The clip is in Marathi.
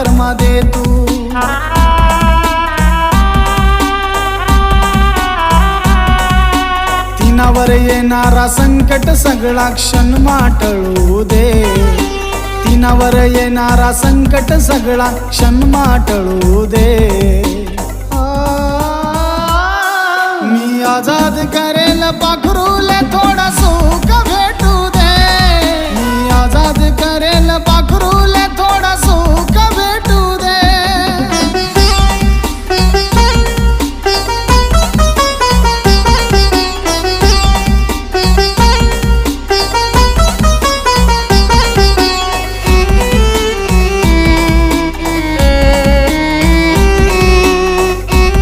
कर्मा दे तू। तिनावर येणारा संकट सगळा क्षण माटळू दे। तिनावर येणारा संकट सगळा क्षण माटळू दे।